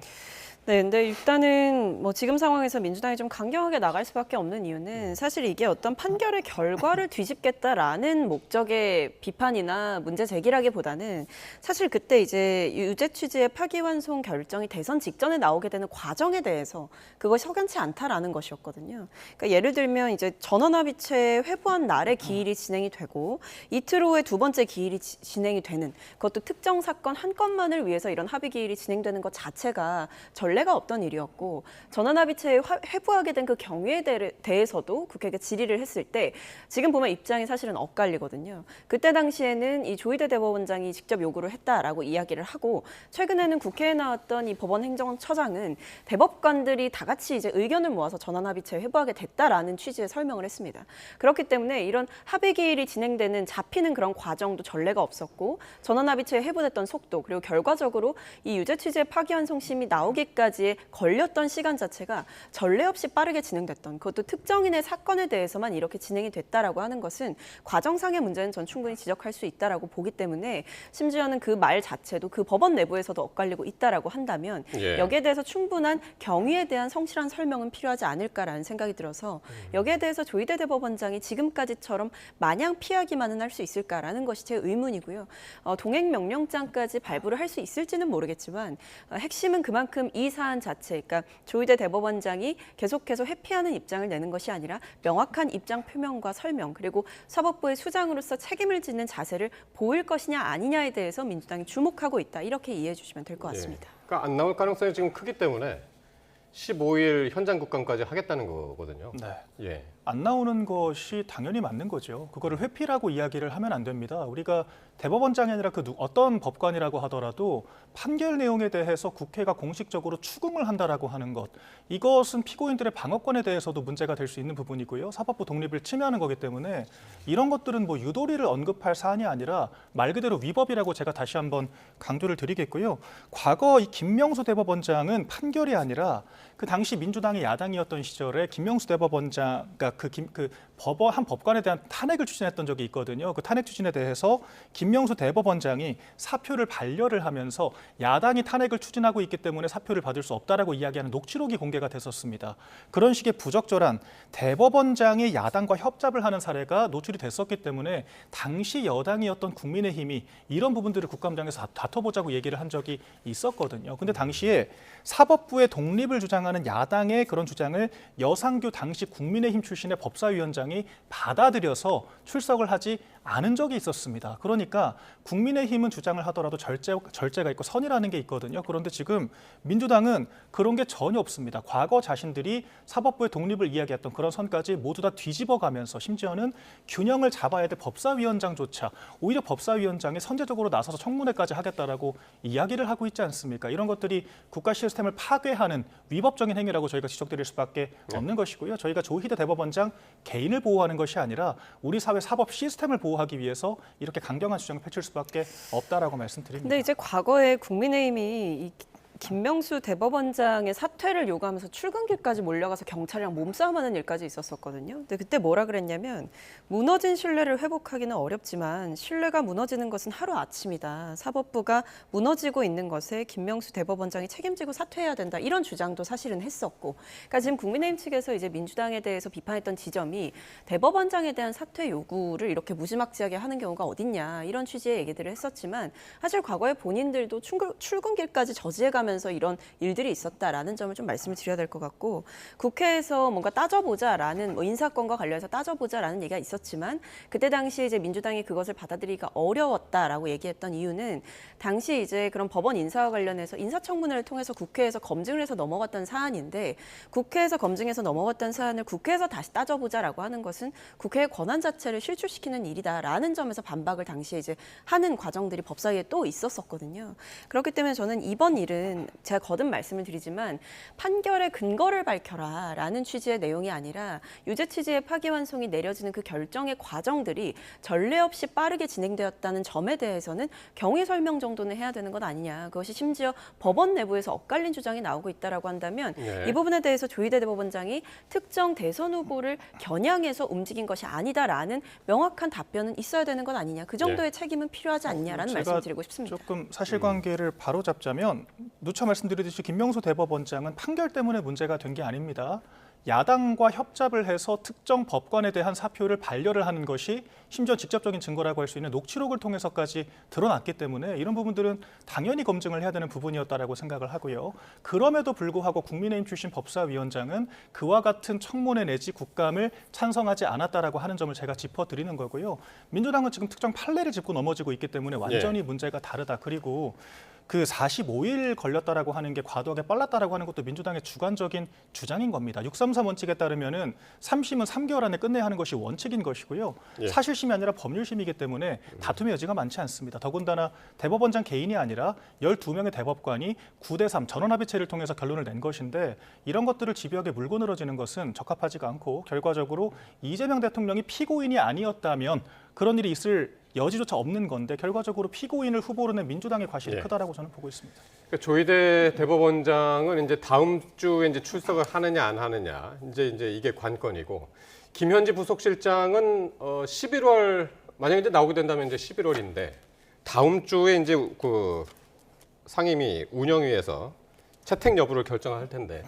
Speaker 4: 네, 근데 일단은 뭐 지금 상황에서 민주당이 좀 강경하게 나갈 수밖에 없는 이유는 사실 이게 어떤 판결의 결과를 뒤집겠다라는 목적의 비판이나 문제 제기라기보다는 사실 그때 이제 유죄 취지의 파기환송 결정이 대선 직전에 나오게 되는 과정에 대해서 그것이 석연치 않다라는 것이었거든요. 그러니까 예를 들면 이제 전원합의체 회부한 날에 기일이 진행이 되고 이틀 후에 두 번째 기일이 진행이 되는, 그것도 특정 사건 한 건만을 위해서 이런 합의 기일이 진행되는 것 자체가 전례가 없던 일이었고 전환합의체에 회부하게 된 그 경위에 대해서도 국회가 질의를 했을 때 지금 보면 입장이 사실은 엇갈리거든요. 그때 당시에는 이 조희대 대법원장이 직접 요구를 했다라고 이야기를 하고 최근에는 국회에 나왔던 이 법원 행정처장은 대법관들이 다 같이 이제 의견을 모아서 전환합의체에 회부하게 됐다라는 취지의 설명을 했습니다. 그렇기 때문에 이런 합의 기일이 진행되는 잡히는 그런 과정도 전례가 없었고 전환합의체에 회부됐던 속도 그리고 결과적으로 이 유죄 취지의 파기환송심이 나오기까지의 걸렸던 시간 자체가 전례 없이 빠르게 진행됐던 그것도 특정인의 사건에 대해서만 이렇게 진행이 됐다라고 하는 것은 과정상의 문제는 전 충분히 지적할 수 있다라고 보기 때문에 심지어는 그 말 자체도 그 법원 내부에서도 엇갈리고 있다라고 한다면
Speaker 1: 예.
Speaker 4: 여기에 대해서 충분한 경위에 대한 성실한 설명은 필요하지 않을까라는 생각이 들어서 여기에 대해서 조희대 대법원장이 지금까지처럼 마냥 피하기만은 할 수 있을까라는 것이 제 의문이고요. 동행 명령장까지 발부를 할 수 있을지는 모르겠지만 핵심은 그만큼 이 사안 자체, 그러니까 조희대 대법원장이 계속해서 회피하는 입장을 내는 것이 아니라 명확한 입장 표명과 설명 그리고 사법부의 수장으로서 책임을 짓는 자세를 보일 것이냐 아니냐에 대해서 민주당이 주목하고 있다. 이렇게 이해해 주시면 될 것 같습니다.
Speaker 1: 그러니까 안 나올 가능성이 지금 크기 때문에 15일 현장 국감까지 하겠다는 거거든요.
Speaker 5: 네.
Speaker 1: 예.
Speaker 5: 안 나오는 것이 당연히 맞는 거죠. 그거를 회피라고 이야기를 하면 안 됩니다. 우리가 대법원장이 아니라 어떤 법관이라고 하더라도 판결 내용에 대해서 국회가 공식적으로 추궁을 한다라고 하는 것. 이것은 피고인들의 방어권에 대해서도 문제가 될 수 있는 부분이고요. 사법부 독립을 침해하는 거기 때문에 이런 것들은 뭐 유도리를 언급할 사안이 아니라 말 그대로 위법이라고 제가 다시 한번 강조를 드리겠고요. 과거 이 김명수 대법원장은 판결이 아니라 그 당시 민주당이 야당이었던 시절에 김명수 대법원장, 그러니까 한 법관에 대한 탄핵을 추진했던 적이 있거든요. 그 탄핵 추진에 대해서 김명수 대법원장이 사표를 반려를 하면서 야당이 탄핵을 추진하고 있기 때문에 사표를 받을 수 없다라고 이야기하는 녹취록이 공개가 됐었습니다. 그런 식의 부적절한 대법원장이 야당과 협잡을 하는 사례가 노출이 됐었기 때문에 당시 여당이었던 국민의힘이 이런 부분들을 국감장에서 다퉈보자고 얘기를 한 적이 있었거든요. 근데 당시에 사법부의 독립을 주장하는 야당의 그런 주장을 여상규 당시 국민의힘 출신의 법사위원장이 받아들여서 출석을 하지 않은 적이 있었습니다. 그러니까 국민의힘은 주장을 하더라도 절제가 있고 선이라는 게 있거든요. 그런데 지금 민주당은 그런 게 전혀 없습니다. 과거 자신들이 사법부의 독립을 이야기했던 그런 선까지 모두 다 뒤집어가면서 심지어는 균형을 잡아야 될 법사위원장조차 오히려 법사위원장이 선제적으로 나서서 청문회까지 하겠다라고 이야기를 하고 있지 않습니까? 이런 것들이 국가 시스템을 파괴하는 위법적인 행위라고 저희가 지적드릴 수밖에 없는 것이고요. 저희가 조희대 대법원장 개인을 보호하는 것이 아니라 우리 사회 사법 시스템을 보호하기 위해서 이렇게 강경한 주장을 펼칠 수밖에 없다라고 말씀드립니다.
Speaker 4: 근데 이제 과거에 국민의힘이 이 김명수 대법원장의 사퇴를 요구하면서 출근길까지 몰려가서 경찰이랑 몸싸움하는 일까지 있었었거든요. 근데 그때 뭐라 그랬냐면 무너진 신뢰를 회복하기는 어렵지만 신뢰가 무너지는 것은 하루아침이다. 사법부가 무너지고 있는 것에 김명수 대법원장이 책임지고 사퇴해야 된다. 이런 주장도 사실은 했었고. 그러니까 지금 국민의힘 측에서 이제 민주당에 대해서 비판했던 지점이 대법원장에 대한 사퇴 요구를 이렇게 무지막지하게 하는 경우가 어딨냐. 이런 취지의 얘기들을 했었지만 사실 과거에 본인들도 출근길까지 저지해가면서 이런 일들이 있었다라는 점을 좀 말씀을 드려야 될 것 같고 국회에서 뭔가 따져보자라는 인사권과 관련해서 따져보자라는 얘기가 있었지만 그때 당시 이제 민주당이 그것을 받아들이기가 어려웠다라고 얘기했던 이유는 당시 이제 그런 법원 인사와 관련해서 인사청문회를 통해서 국회에서 검증을 해서 넘어갔던 사안인데 국회에서 검증해서 넘어갔던 사안을 국회에서 다시 따져보자라고 하는 것은 국회의 권한 자체를 실추시키는 일이다라는 점에서 반박을 당시에 이제 하는 과정들이 법사위에 또 있었었거든요. 그렇기 때문에 저는 이번 일은 제가 거듭 말씀을 드리지만 판결의 근거를 밝혀라라는 취지의 내용이 아니라 유죄 취지의 파기환송이 내려지는 그 결정의 과정들이 전례 없이 빠르게 진행되었다는 점에 대해서는 경위 설명 정도는 해야 되는 것 아니냐. 그것이 심지어 법원 내부에서 엇갈린 주장이 나오고 있다라고 한다면
Speaker 1: 네.
Speaker 4: 이 부분에 대해서 조희대 대법원장이 특정 대선 후보를 겨냥해서 움직인 것이 아니다라는 명확한 답변은 있어야 되는 것 아니냐. 그 정도의 책임은 필요하지 않냐라는
Speaker 5: 제가
Speaker 4: 말씀을 드리고 싶습니다.
Speaker 5: 조금 사실관계를 바로잡자면 누차 말씀드렸듯이 김명수 대법원장은 판결 때문에 문제가 된 게 아닙니다. 야당과 협잡을 해서 특정 법관에 대한 사표를 반려를 하는 것이 심지어 직접적인 증거라고 할 수 있는 녹취록을 통해서까지 드러났기 때문에 이런 부분들은 당연히 검증을 해야 되는 부분이었다라고 생각을 하고요. 그럼에도 불구하고 국민의힘 출신 법사위원장은 그와 같은 청문회 내지 국감을 찬성하지 않았다라고 하는 점을 제가 짚어드리는 거고요. 민주당은 지금 특정 판례를 짚고 넘어지고 있기 때문에 완전히 문제가 다르다. 그리고 그 45일 걸렸다라고 하는 게 과도하게 빨랐다라고 하는 것도 민주당의 주관적인 주장인 겁니다. 633 원칙에 따르면은 3심은 3개월 안에 끝내야 하는 것이 원칙인 것이고요.
Speaker 1: 예.
Speaker 5: 사실심이 아니라 법률심이기 때문에 다툼의 여지가 많지 않습니다. 더군다나 대법원장 개인이 아니라 12명의 대법관이 9대3 전원합의체를 통해서 결론을 낸 것인데 이런 것들을 집요하게 물고 늘어지는 것은 적합하지가 않고 결과적으로 이재명 대통령이 피고인이 아니었다면 그런 일이 있을 여지조차 없는 건데 결과적으로 피고인을 후보로 낸 민주당의 과실이
Speaker 1: 예.
Speaker 5: 크다라고 저는 보고 있습니다.
Speaker 1: 그러니까 조희대 대법원장은 이제 다음 주에 이제 출석을 하느냐 안 하느냐 이제 이게 관건이고 김현지 부속실장은 11월 만약 이제 나오게 된다면 이제 11월인데 다음 주에 이제 그 상임위 운영위에서 채택 여부를 결정할 텐데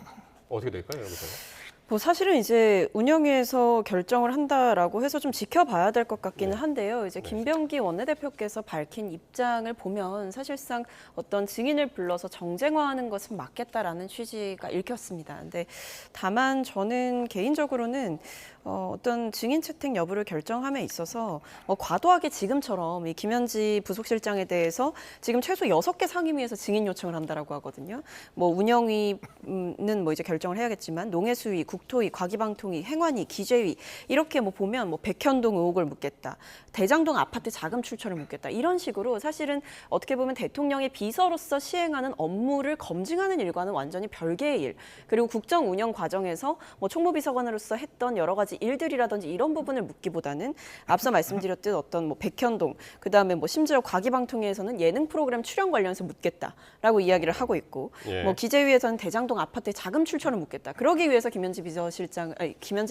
Speaker 1: 어떻게 될까요, 여기서?
Speaker 4: 뭐 사실은 이제 운영위에서 결정을 한다라고 해서 좀 지켜봐야 될 것 같기는 한데요. 이제 김병기 원내대표께서 밝힌 입장을 보면 사실상 어떤 증인을 불러서 정쟁화하는 것은 맞겠다라는 취지가 읽혔습니다. 근데 다만 저는 개인적으로는 어떤 증인 채택 여부를 결정함에 있어서 과도하게 지금처럼 이 김현지 부속실장에 대해서 지금 최소 6개 상임위에서 증인 요청을 한다라고 하거든요. 뭐 운영위는 뭐 이제 결정을 해야겠지만 농해수위, 국토위, 과기방통위, 행안위, 기재위 이렇게 뭐 보면 뭐 백현동 의혹을 묻겠다, 대장동 아파트 자금 출처를 묻겠다 이런 식으로 사실은 어떻게 보면 대통령의 비서로서 시행하는 업무를 검증하는 일과는 완전히 별개의 일. 그리고 국정 운영 과정에서 뭐 총무비서관으로서 했던 여러 가지 일들이라든지 이런 부분을 묻기보다는 앞서 말씀드렸듯 어떤 뭐 백현동 그다음에 뭐 심지어 과기방통위에서는 예능 프로그램 출연 관련해서 묻겠다라고 이야기를 하고 있고
Speaker 1: 예.
Speaker 4: 뭐 기재위에서는 대장동 아파트의 자금 출처를 묻겠다. 그러기 위해서 김현지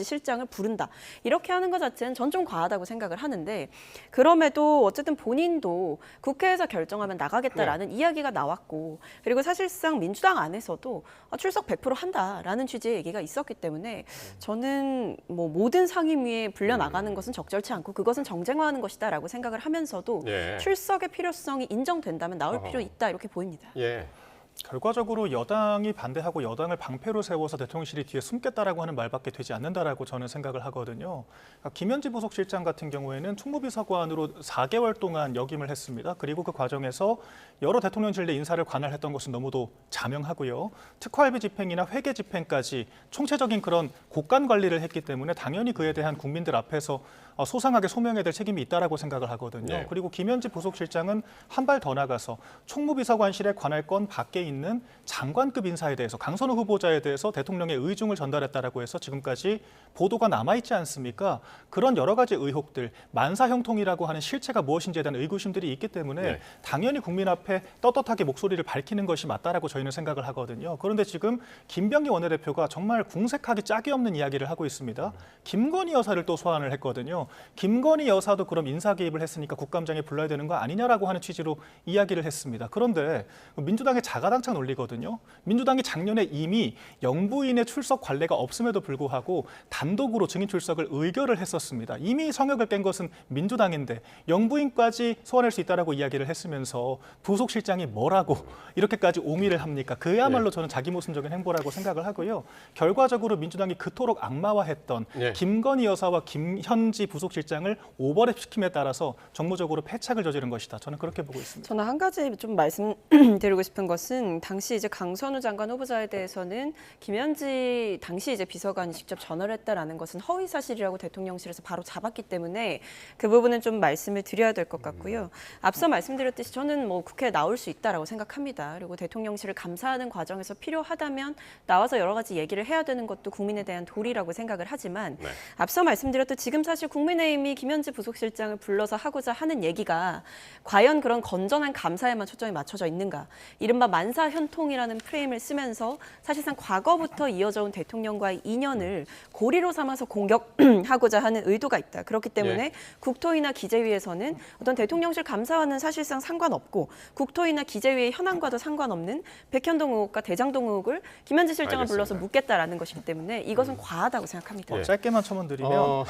Speaker 4: 실장을 부른다. 이렇게 하는 것 자체는 전 좀 과하다고 생각을 하는데 그럼에도 어쨌든 본인도 국회에서 결정하면 나가겠다라는 이야기가 나왔고 그리고 사실상 민주당 안에서도 출석 100% 한다라는 취지의 얘기가 있었기 때문에 저는 뭐 모든 상임위에 불려 나가는 것은 적절치 않고 그것은 정쟁화하는 것이다라고 생각을 하면서도
Speaker 1: 예.
Speaker 4: 출석의 필요성이 인정된다면 나올 필요 있다 이렇게 보입니다.
Speaker 1: 예.
Speaker 5: 결과적으로 여당이 반대하고 여당을 방패로 세워서 대통령실이 뒤에 숨겠다라고 하는 말밖에 되지 않는다라고 저는 생각을 하거든요. 그러니까 김현지 부속실장 같은 경우에는 총무비서관으로 4개월 동안 역임을 했습니다. 그리고 그 과정에서 여러 대통령실 내 인사를 관할했던 것은 너무도 자명하고요. 특활비 집행이나 회계 집행까지 총체적인 그런 곳간 관리를 했기 때문에 당연히 그에 대한 국민들 앞에서 소상하게 소명해야 될 책임이 있다라고 생각을 하거든요.
Speaker 1: 네.
Speaker 5: 그리고 김현지 부속실장은 한 발 더 나가서 총무비서관실의 관할권 밖에 있는 장관급 인사에 대해서 강선우 후보자에 대해서 대통령의 의중을 전달했다라고 해서 지금까지 보도가 남아있지 않습니까? 그런 여러 가지 의혹들, 만사형통이라고 하는 실체가 무엇인지에 대한 의구심들이 있기 때문에
Speaker 1: 네.
Speaker 5: 당연히 국민 앞에 떳떳하게 목소리를 밝히는 것이 맞다라고 저희는 생각을 하거든요. 그런데 지금 김병기 원내대표가 정말 궁색하기 짝이 없는 이야기를 하고 있습니다. 김건희 여사를 또 소환을 했거든요. 김건희 여사도 그럼 인사 개입을 했으니까 국감장에 불러야 되는 거 아니냐라고 하는 취지로 이야기를 했습니다. 그런데 민주당의 자가당착 논리거든요. 민주당이 작년에 이미 영부인의 출석 관례가 없음에도 불구하고 단독으로 증인 출석을 의결을 했었습니다. 이미 성역을 깬 것은 민주당인데 영부인까지 소환할 수 있다라고 이야기를 했으면서 부속실장이 뭐라고 이렇게까지 옹위를 합니까? 그야말로 저는 자기 모순적인 행보라고 생각을 하고요. 결과적으로 민주당이 그토록 악마화했던
Speaker 1: 예.
Speaker 5: 김건희 여사와 김현지 부속실장을 오버랩시킴에 따라서 정무적으로 패착을 저지른 것이다. 저는 그렇게 보고 있습니다.
Speaker 4: 저는 한 가지 좀 말씀드리고 싶은 것은 당시 이제 강선우 장관 후보자에 대해서는 김현지 당시 이제 비서관이 직접 전화를 했다라는 것은 허위 사실이라고 대통령실에서 바로 잡았기 때문에 그 부분은 좀 말씀을 드려야 될 것 같고요. 앞서 말씀드렸듯이 저는 뭐 국회에 나올 수 있다라고 생각합니다. 그리고 대통령실을 감사하는 과정에서 필요하다면 나와서 여러 가지 얘기를 해야 되는 것도 국민에 대한 도리라고 생각을 하지만
Speaker 1: 네.
Speaker 4: 앞서 말씀드렸듯 지금 사실 국민의힘이 김현지 부속실장을 불러서 하고자 하는 얘기가 과연 그런 건전한 감사에만 초점이 맞춰져 있는가. 이른바 만사현통이라는 프레임을 쓰면서 사실상 과거부터 이어져 온 대통령과의 인연을 고리로 삼아서 공격하고자 하는 의도가 있다. 그렇기 때문에 국토위나 기재위에서는 어떤 대통령실 감사와는 사실상 상관없고 국토위나 기재위의 현안과도 상관없는 백현동 의혹과 대장동 의혹을 김현지 실장을
Speaker 1: 알겠습니다.
Speaker 4: 불러서 묻겠다라는 것이기 때문에 이것은 과하다고 생각합니다.
Speaker 1: 예.
Speaker 5: 짧게만 첨언드리면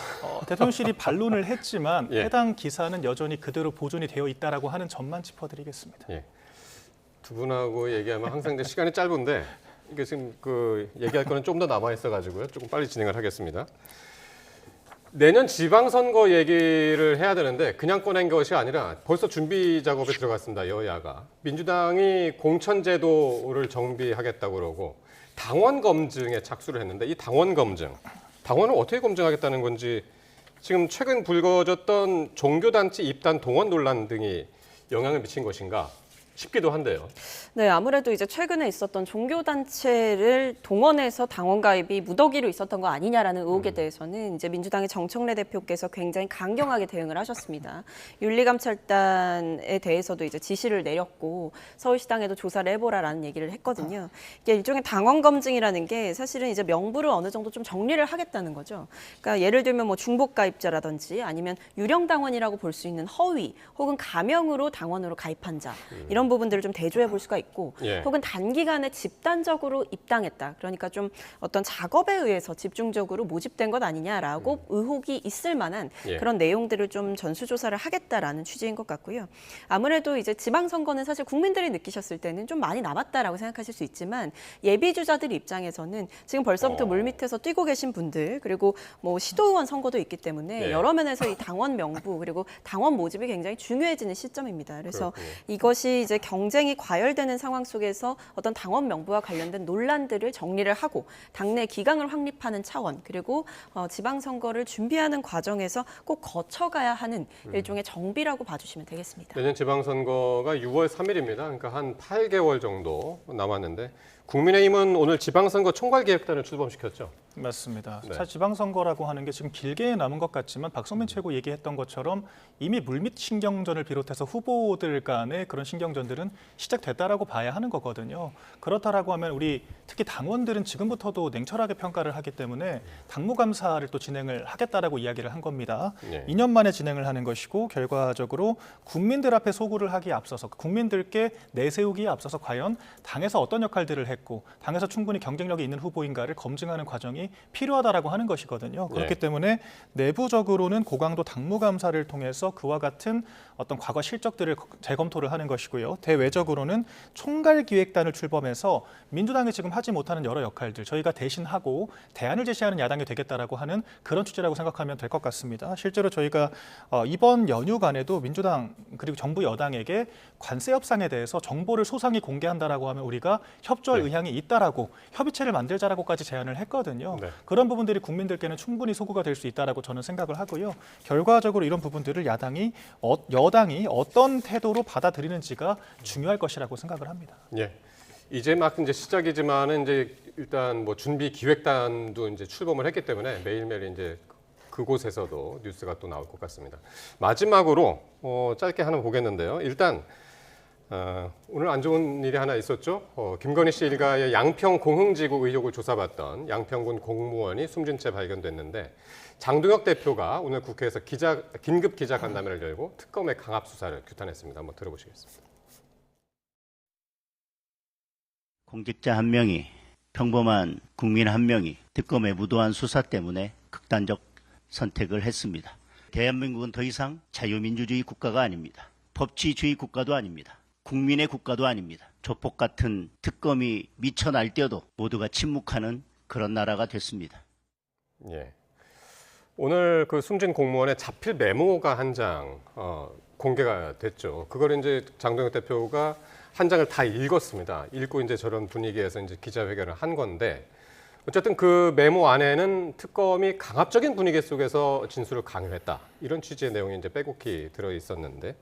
Speaker 5: 대통령실이 반론을 했지만
Speaker 1: 예.
Speaker 5: 해당 기사는 여전히 그대로 보존이 되어 있다라고 하는 점만 짚어드리겠습니다.
Speaker 1: 예. 두 분하고 얘기하면 항상 이제 시간이 짧은데 이게 지금 그 얘기할 거는 좀 더 남아 있어가지고요. 조금 빨리 진행을 하겠습니다. 내년 지방선거 얘기를 해야 되는데 그냥 꺼낸 것이 아니라 벌써 준비 작업에 들어갔습니다. 여야가. 민주당이 공천제도를 정비하겠다고 그러고 당원 검증에 착수를 했는데 이 당원 검증, 당원을 어떻게 검증하겠다는 건지 지금 최근 불거졌던 종교단체 입단 동원 논란 등이 영향을 미친 것인가 싶기도 한데요.
Speaker 4: 네, 아무래도 이제 최근에 있었던 종교단체를 동원해서 당원 가입이 무더기로 있었던 거 아니냐라는 의혹에 대해서는 이제 민주당의 정청래 대표께서 굉장히 강경하게 대응을 하셨습니다. 윤리감찰단에 대해서도 이제 지시를 내렸고 서울시당에도 조사를 해보라라는 얘기를 했거든요. 이게 일종의 당원 검증이라는 게 사실은 이제 명부를 어느 정도 좀 정리를 하겠다는 거죠. 그러니까 예를 들면 뭐 중복 가입자라든지 아니면 유령 당원이라고 볼 수 있는 허위 혹은 가명으로 당원으로 가입한 자 이런 부분들을 좀 대조해 볼 수가 있고
Speaker 1: 예.
Speaker 4: 혹은 단기간에 집단적으로 입당했다. 그러니까 좀 어떤 작업에 의해서 집중적으로 모집된 것 아니냐라고 의혹이 있을 만한
Speaker 1: 예.
Speaker 4: 그런 내용들을 좀 전수조사를 하겠다라는 취지인 것 같고요. 아무래도 이제 지방선거는 사실 국민들이 느끼셨을 때는 좀 많이 남았다라고 생각하실 수 있지만 예비주자들 입장에서는 지금 벌써부터 물밑에서 뛰고 계신 분들 그리고 뭐 시도의원 선거도 있기 때문에
Speaker 1: 네.
Speaker 4: 여러 면에서 이 당원 명부 그리고 당원 모집이 굉장히 중요해지는 시점입니다. 그래서
Speaker 1: 그렇군요.
Speaker 4: 이것이 이제 경쟁이 과열되는 상황 속에서 어떤 당원 명부와 관련된 논란들을 정리를 하고 당내 기강을 확립하는 차원 그리고 지방선거를 준비하는 과정에서 꼭 거쳐가야 하는 일종의 정비라고 봐주시면 되겠습니다.
Speaker 1: 내년 지방선거가 6월 3일입니다. 그러니까 한 8개월 정도 남았는데 국민의힘은 오늘 지방선거 총괄기획단을 출범시켰죠.
Speaker 5: 맞습니다.
Speaker 1: 네.
Speaker 5: 사실 지방선거라고 하는 게 지금 길게 남은 것 같지만 박성민 최고 얘기했던 것처럼 이미 물밑 신경전을 비롯해서 후보들 간의 그런 신경전들은 시작됐다라고 봐야 하는 거거든요. 그렇다라고 하면 우리 특히 당원들은 지금부터도 냉철하게 평가를 하기 때문에 당무감사를 또 진행을 하겠다라고 이야기를 한 겁니다.
Speaker 1: 네.
Speaker 5: 2년 만에 진행을 하는 것이고 결과적으로 국민들 앞에 소구를 하기에 앞서서 국민들께 내세우기에 앞서서 과연 당에서 어떤 역할들을 했고 당에서 충분히 경쟁력이 있는 후보인가를 검증하는 과정이 필요하다라고 하는 것이거든요. 그렇기
Speaker 1: 네.
Speaker 5: 때문에 내부적으로는 고강도 당무감사를 통해서 그와 같은 어떤 과거 실적들을 재검토를 하는 것이고요. 대외적으로는 총괄기획단을 출범해서 민주당이 지금 하지 못하는 여러 역할들 저희가 대신하고 대안을 제시하는 야당이 되겠다라고 하는 그런 취지라고 생각하면 될 것 같습니다. 실제로 저희가 이번 연휴간에도 민주당 그리고 정부 여당에게 관세 협상에 대해서 정보를 소상히 공개한다라고 하면 우리가 협조할
Speaker 1: 네.
Speaker 5: 의향이 있다라고 협의체를 만들자라고까지 제안을 했거든요.
Speaker 1: 네.
Speaker 5: 그런 부분들이 국민들께는 충분히 소구가 될 수 있다라고 저는 생각을 하고요. 결과적으로 이런 부분들을 여당이 어떤 태도로 받아들이는지가 중요할 것이라고 생각을 합니다.
Speaker 1: 예. 이제 막 이제 시작이지만은 이제 일단 뭐 준비 기획단도 이제 출범을 했기 때문에 매일매일 이제 그곳에서도 뉴스가 또 나올 것 같습니다. 마지막으로 짧게 하나 보겠는데요. 일단 오늘 안 좋은 일이 하나 있었죠. 김건희 씨 일가의 양평 공흥지구 의혹을 조사받던 양평군 공무원이 숨진 채 발견됐는데 장동혁 대표가 오늘 국회에서 긴급 기자간담회를 열고 특검의 강압 수사를 규탄했습니다. 한번 들어보시겠습니다.
Speaker 8: 공직자 한 명이 평범한 국민 한 명이 특검의 무도한 수사 때문에 극단적 선택을 했습니다. 대한민국은 더 이상 자유민주주의 국가가 아닙니다. 법치주의 국가도 아닙니다. 국민의 국가도 아닙니다. 조폭 같은 특검이 미쳐 날뛰어도 모두가 침묵하는 그런 나라가 됐습니다.
Speaker 1: 예. 오늘 그 숨진 공무원의 자필 메모가 한 장 공개가 됐죠. 그걸 이제 장동혁 대표가 한 장을 다 읽었습니다. 읽고 이제 저런 분위기에서 이제 기자회견을 한 건데 어쨌든 그 메모 안에는 특검이 강압적인 분위기 속에서 진술을 강요했다. 이런 취지의 내용이 이제 빼곡히 들어 있었는데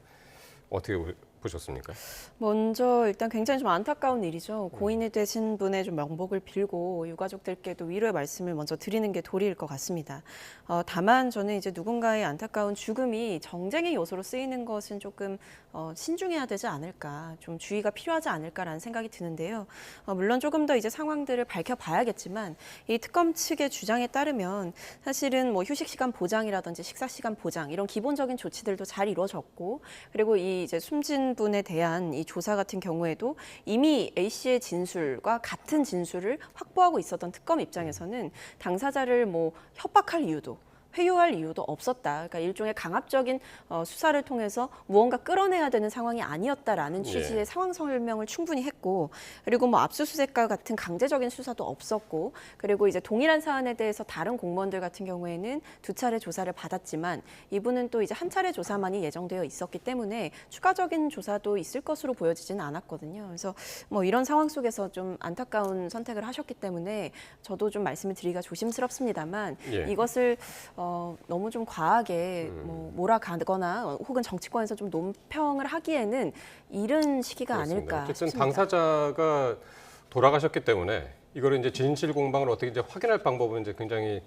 Speaker 1: 어떻게 보셨습니까?
Speaker 4: 먼저 일단 굉장히 좀 안타까운 일이죠. 고인이 되신 분의 좀 명복을 빌고 유가족들께도 위로의 말씀을 먼저 드리는 게 도리일 것 같습니다. 다만 저는 이제 누군가의 안타까운 죽음이 정쟁의 요소로 쓰이는 것은 조금 신중해야 되지 않을까, 좀 주의가 필요하지 않을까라는 생각이 드는데요. 물론 조금 더 이제 상황들을 밝혀봐야겠지만 이 특검 측의 주장에 따르면 사실은 뭐 휴식 시간 보장이라든지 식사 시간 보장 이런 기본적인 조치들도 잘 이루어졌고 그리고 이 이제 숨진 분에 대한 이 조사 같은 경우에도 이미 A 씨의 진술과 같은 진술을 확보하고 있었던 특검 입장에서는 당사자를 뭐 협박할 이유도 회유할 이유도 없었다. 그러니까 일종의 강압적인 수사를 통해서 무언가 끌어내야 되는 상황이 아니었다라는 취지의
Speaker 1: 예.
Speaker 4: 상황 설명을 충분히 했고, 그리고 뭐 압수수색과 같은 강제적인 수사도 없었고, 그리고 이제 동일한 사안에 대해서 다른 공무원들 같은 경우에는 2차례 조사를 받았지만 이분은 또 이제 한 차례 조사만이 예정되어 있었기 때문에 추가적인 조사도 있을 것으로 보여지지는 않았거든요. 그래서 뭐 이런 상황 속에서 좀 안타까운 선택을 하셨기 때문에 저도 좀 말씀을 드리기가 조심스럽습니다만
Speaker 1: 예.
Speaker 4: 이것을 너무 좀 과하게 뭐 몰아가거나 혹은 정치권에서 좀 논평을 하기에는 이른 시기가
Speaker 1: 그렇습니다.
Speaker 4: 아닐까
Speaker 1: 어쨌든
Speaker 4: 싶습니다.
Speaker 1: 당사자가 돌아가셨기 때문에 이거를 이제 진실 공방을 어떻게 이제 확인할 방법은 이제 굉장히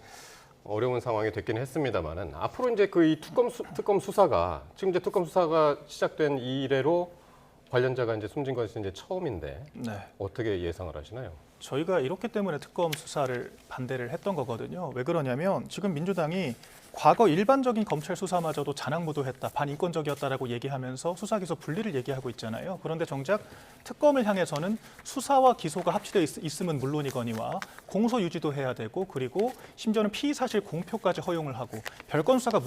Speaker 1: 어려운 상황이 됐긴 했습니다만은 앞으로 이제 그 이 특검 수사가 지금 이제 특검 수사가 시작된 이래로 관련자가 이제 숨진 것이 이제 처음인데
Speaker 5: 네.
Speaker 1: 어떻게 예상을 하시나요?
Speaker 5: 저희가 이렇기 때문에 특검 수사를 반대를 했던 거거든요. 왜 그러냐면 지금 민주당이 과거 일반적인 검찰 수사마저도 잔악무도했다, 반인권적이었다라고 얘기하면서 수사 기소 분리를 얘기하고 있잖아요. 그런데 정작 특검을 향해서는 수사와 기소가 합치되어 있으면 물론이거니와 공소 유지도 해야 되고, 그리고 심지어는 피의 사실 공표까지 허용을 하고 별건 수사가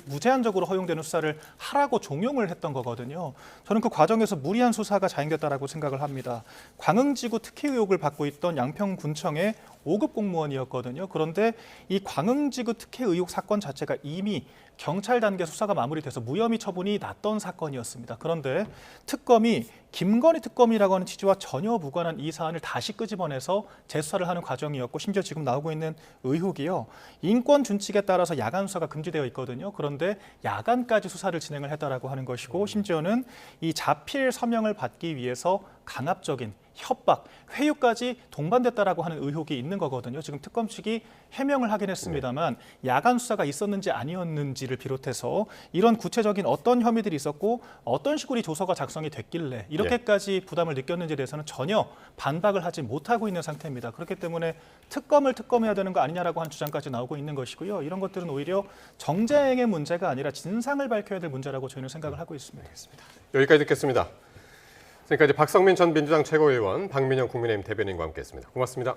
Speaker 5: 무제한적으로 허용되는 수사를 하라고 종용을 했던 거거든요. 저는 그 과정에서 무리한 수사가 자행됐다라고 생각을 합니다. 광흥지구 특혜 의혹을 받고 있던 양평군청의 5급 공무원이었거든요. 그런데 이 광흥지구 특혜 의혹 사건 자체가 이미 경찰 단계 수사가 마무리돼서 무혐의 처분이 났던 사건이었습니다. 그런데 특검이 김건희 특검이라고 하는 취지와 전혀 무관한 이 사안을 다시 끄집어내서 재수사를 하는 과정이었고, 심지어 지금 나오고 있는 의혹이요, 인권 준칙에 따라서 야간 수사가 금지되어 있거든요. 그런데 야간까지 수사를 진행을 했다라고 하는 것이고, 심지어는 이 자필 서명을 받기 위해서 강압적인 협박, 회유까지 동반됐다라고 하는 의혹이 있는 거거든요. 지금 특검 측이 해명을 하긴 했습니다만 야간 수사가 있었는지 아니었는지를 비롯해서 이런 구체적인 어떤 혐의들이 있었고 어떤 식으로 이 조서가 작성이 됐길래 이렇게까지 부담을 느꼈는지에 대해서는 전혀 반박을 하지 못하고 있는 상태입니다. 그렇기 때문에 특검을 특검해야 되는 거 아니냐라고 하는 주장까지 나오고 있는 것이고요. 이런 것들은 오히려 정쟁의 문제가 아니라 진상을 밝혀야 될 문제라고 저희는 생각을 하고 있습니다.
Speaker 1: 여기까지 듣겠습니다. 지금까지 박성민 전 민주당 최고위원, 박민영 국민의힘 대변인과 함께했습니다. 고맙습니다.